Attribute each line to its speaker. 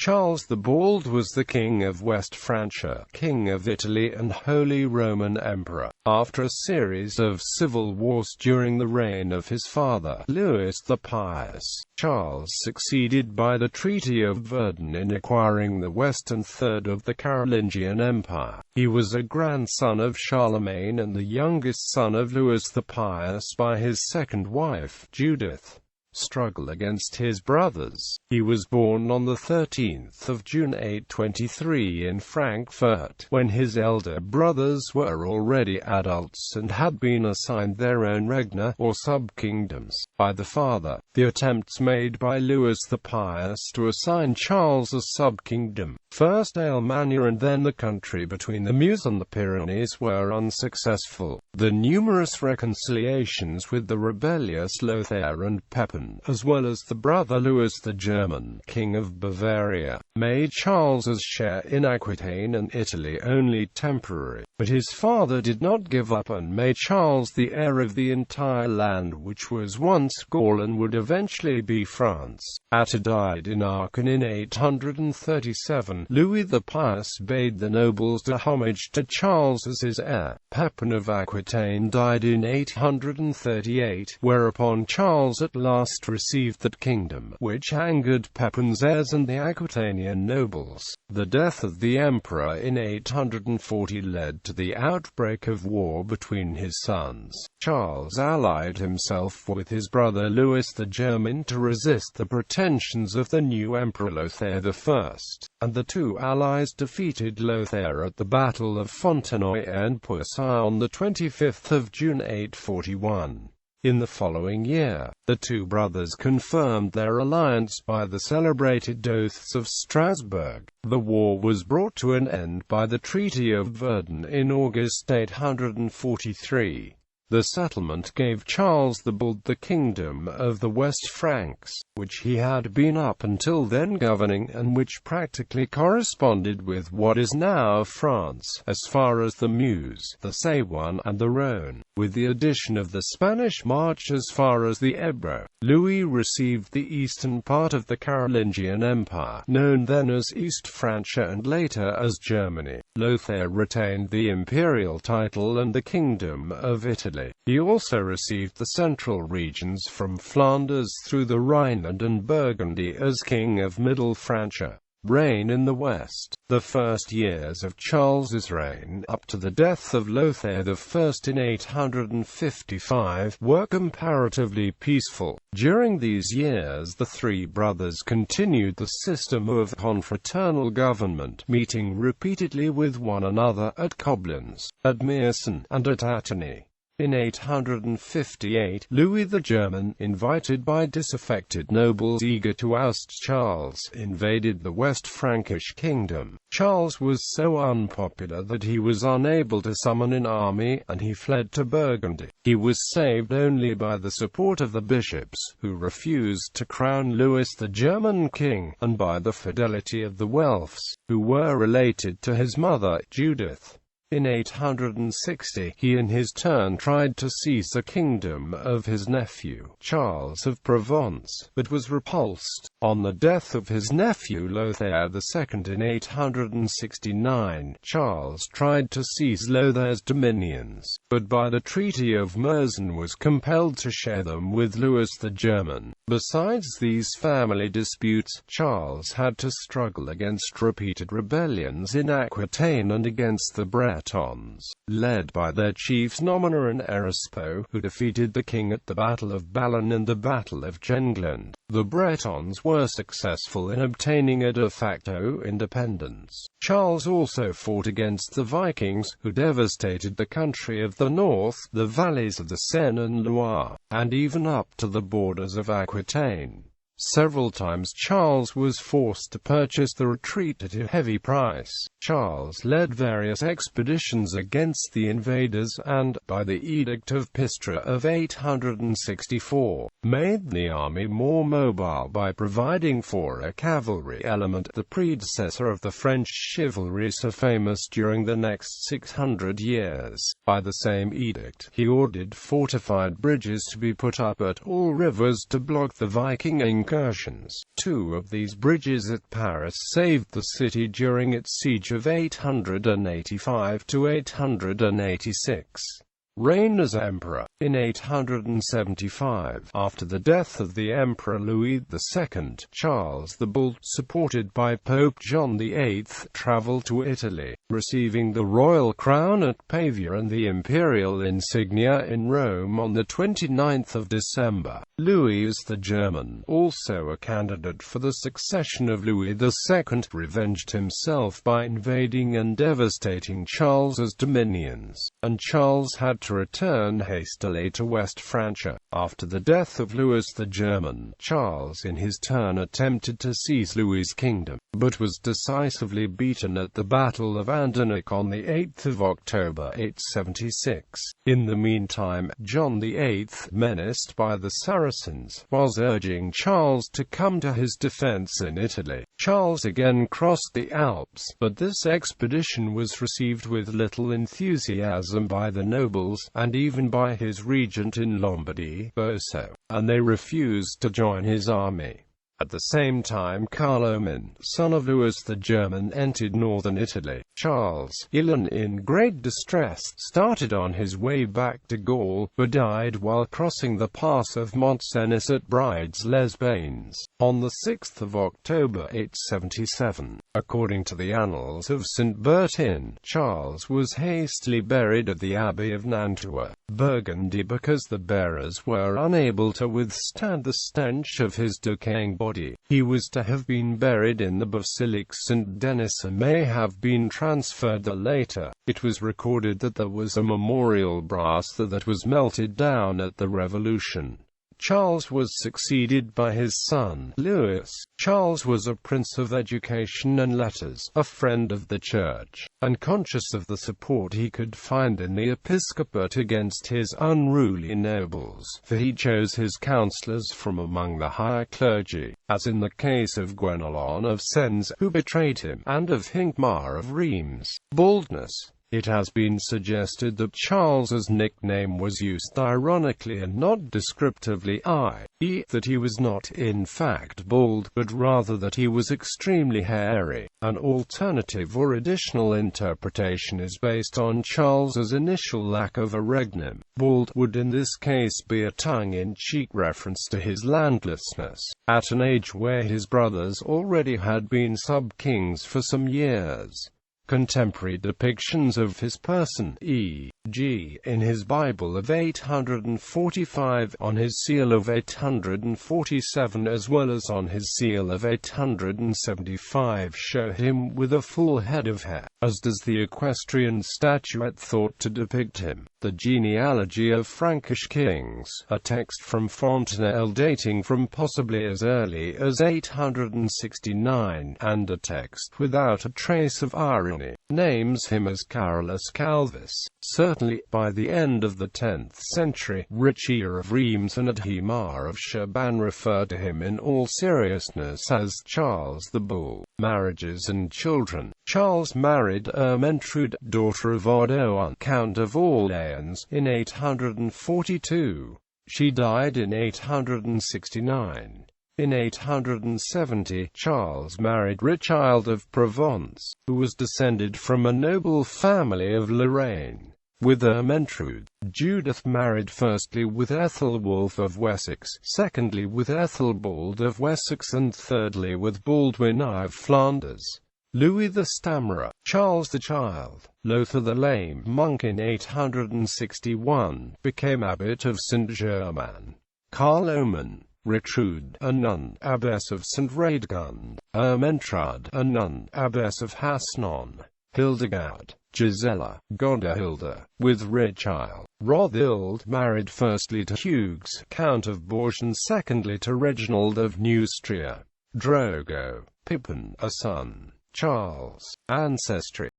Speaker 1: Charles the Bald was the King of West Francia, King of Italy and Holy Roman Emperor. After a series of civil wars during the reign of his father, Louis the Pious, Charles succeeded by the Treaty of Verdun in acquiring the western third of the Carolingian Empire. He was a grandson of Charlemagne and the youngest son of Louis the Pious by his second wife, Judith. Struggle against his brothers. He was born on the 13th of June 823 in Frankfurt, when his elder brothers were already adults and had been assigned their own regna, or sub-kingdoms, by the father. The attempts made by Louis the Pious to assign Charles a sub-kingdom, first Alemannia and then the country between the Meuse and the Pyrenees, were unsuccessful. The numerous reconciliations with the rebellious Lothair and Pepin, as well as the brother Louis the German, King of Bavaria, made Charles's share in Aquitaine and Italy only temporary. But his father did not give up and made Charles the heir of the entire land which was once Gaul and would eventually be France. Atta died in Aachen in 837. Louis the Pious bade the nobles do homage to Charles as his heir. Pepin of Aquitaine died in 838, whereupon Charles at last received that kingdom, which angered Pepin's heirs and the Aquitanian nobles. The death of the emperor in 840 led to the outbreak of war between his sons. Charles allied himself with his brother Louis the German to resist the pretensions of the new Emperor Lothair I, and the two allies defeated Lothair at the Battle of Fontenoy and Poissy on the 25th of June 841. In the following year, the two brothers confirmed their alliance by the celebrated Oaths of Strasbourg. The war was brought to an end by the Treaty of Verdun in August 843. The settlement gave Charles the Bald the kingdom of the West Franks, which he had been up until then governing and which practically corresponded with what is now France, as far as the Meuse, the Saône, and the Rhône, with the addition of the Spanish March as far as the Ebro. Louis received the eastern part of the Carolingian Empire, known then as East Francia and later as Germany. Lothair retained the imperial title and the Kingdom of Italy. He also received the central regions from Flanders through the Rhineland and Burgundy as King of Middle Francia. Reign in the West. The first years of Charles's reign, up to the death of Lothair I in 855, were comparatively peaceful. During these years the three brothers continued the system of confraternal government, meeting repeatedly with one another at Koblenz, at Meissen, and at Attony. In 858, Louis the German, invited by disaffected nobles eager to oust Charles, invaded the West Frankish kingdom. Charles was so unpopular that he was unable to summon an army, and he fled to Burgundy. He was saved only by the support of the bishops, who refused to crown Louis the German king, and by the fidelity of the Welfs, who were related to his mother, Judith. In 860, he in his turn tried to seize the kingdom of his nephew, Charles of Provence, but was repulsed. On the death of his nephew Lothair II in 869, Charles tried to seize Lothair's dominions, but by the Treaty of Verdun was compelled to share them with Louis the German. Besides these family disputes, Charles had to struggle against repeated rebellions in Aquitaine and against the Bretons, led by their chiefs Nomina and Erispo, who defeated the king at the Battle of Ballon and the Battle of Gengland. The Bretons were successful in obtaining a de facto independence. Charles also fought against the Vikings, who devastated the country of the north, the valleys of the Seine and Loire, and even up to the borders of Aquitaine. Several times Charles was forced to purchase the retreat at a heavy price. Charles led various expeditions against the invaders and, by the Edict of Pistra of 864, made the army more mobile by providing for a cavalry element, the predecessor of the French chivalry so famous during the next 600 years. By the same edict, he ordered fortified bridges to be put up at all rivers to block the Viking incursions. Two of these bridges at Paris saved the city during its siege of 885 to 886. Reign as emperor. In 875, after the death of the Emperor Louis II, Charles the Bold, supported by Pope John VIII, traveled to Italy, receiving the royal crown at Pavia and the imperial insignia in Rome on the 29th of December. Louis the German, also a candidate for the succession of Louis II, revenged himself by invading and devastating Charles's dominions, and Charles had to return hastily to West Francia. After the death of Louis the German, Charles in his turn attempted to seize Louis's kingdom, but was decisively beaten at the Battle of Andernach on 8 October 876. In the meantime, John VIII, menaced by the Saracens, was urging Charles to come to his defense in Italy. Charles again crossed the Alps, but this expedition was received with little enthusiasm by the nobles, and even by his regent in Lombardy, Boso, and they refused to join his army. At the same time, Carloman, son of Louis the German, entered northern Italy. Charles, ill and in great distress, started on his way back to Gaul, but died while crossing the pass of Mont Cenis at Brides-les-Bains, on the 6th of October 877. According to the Annals of St. Bertin, Charles was hastily buried at the Abbey of Nantua, Burgundy, because the bearers were unable to withstand the stench of his decaying body. He was to have been buried in the Basilique St. Denis and may have been transferred there later. It was recorded that there was a memorial brass that was melted down at the Revolution. Charles was succeeded by his son, Louis. Charles was a prince of education and letters, a friend of the Church, and conscious of the support he could find in the episcopate against his unruly nobles, for he chose his councillors from among the higher clergy, as in the case of Guenelon of Sens, who betrayed him, and of Hincmar of Reims. Boldness. It has been suggested that Charles's nickname was used ironically and not descriptively, i.e., that he was not in fact bold, but rather that he was extremely hairy. An alternative or additional interpretation is based on Charles's initial lack of a regnum. Bald would in this case be a tongue-in-cheek reference to his landlessness, at an age where his brothers already had been sub-kings for some years. Contemporary depictions of his person, e.g., in his Bible of 845, on his seal of 847 as well as on his seal of 875, show him with a full head of hair, as does the equestrian statuette thought to depict him. The Genealogy of Frankish Kings, a text from Fontenelle dating from possibly as early as 869, and a text without a trace of irony, names him as Carolus Calvus. Certainly, by the end of the 10th century, Richelieu of Reims and Adhemar of Chaban referred to him in all seriousness as Charles the Bull. Marriages and children. Charles married Ermentrude, daughter of Audoin, Count of Orleans, in 842. She died in 869. In 870, Charles married Richard of Provence, who was descended from a noble family of Lorraine. With Ermentrude, Judith married firstly with Ethelwulf of Wessex, secondly with Ethelbald of Wessex, and thirdly with Baldwin I of Flanders. Louis the Stammerer, Charles the Child, Lothar the Lame monk in 861, became abbot of Saint-Germain. Carloman, Gertrude, a nun, abbess of St. Radegund; Ermentrud, a nun, abbess of Hasnon; Hildegard, Gisela, Godehilda, with Richard. Rothild married firstly to Hugues, Count of Bourges, and secondly to Reginald of Neustria. Drogo, Pippin, a son. Charles. Ancestry.